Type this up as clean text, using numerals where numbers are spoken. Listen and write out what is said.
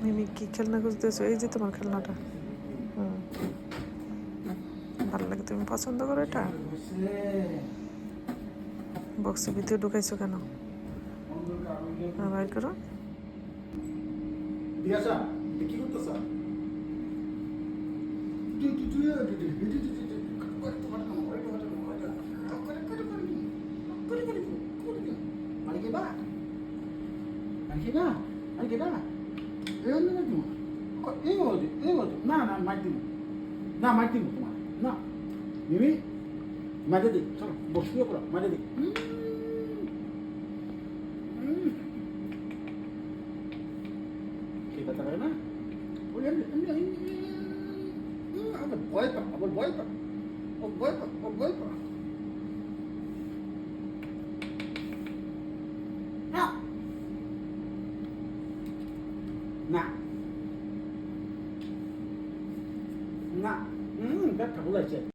মিমি কি খেলনা খুঁজতেছো? এই যে তোমার খেলনাটা। ভালো লাগে, তুমি পছন্দ করো এটা? বক্সের ভিতরে ঢুকাইছো কেন? বাইর করো। কি করতেছ? না মার দিব তোমার না মিমি মাঝে দিক চলো বসিয়ে পড়ো মাঝে দিক ঠিক কথা করে না ওই আবার ভয় পা আবার ভয় পা ও ভয় পা ও ভয় পা না না না দেখা বলেছে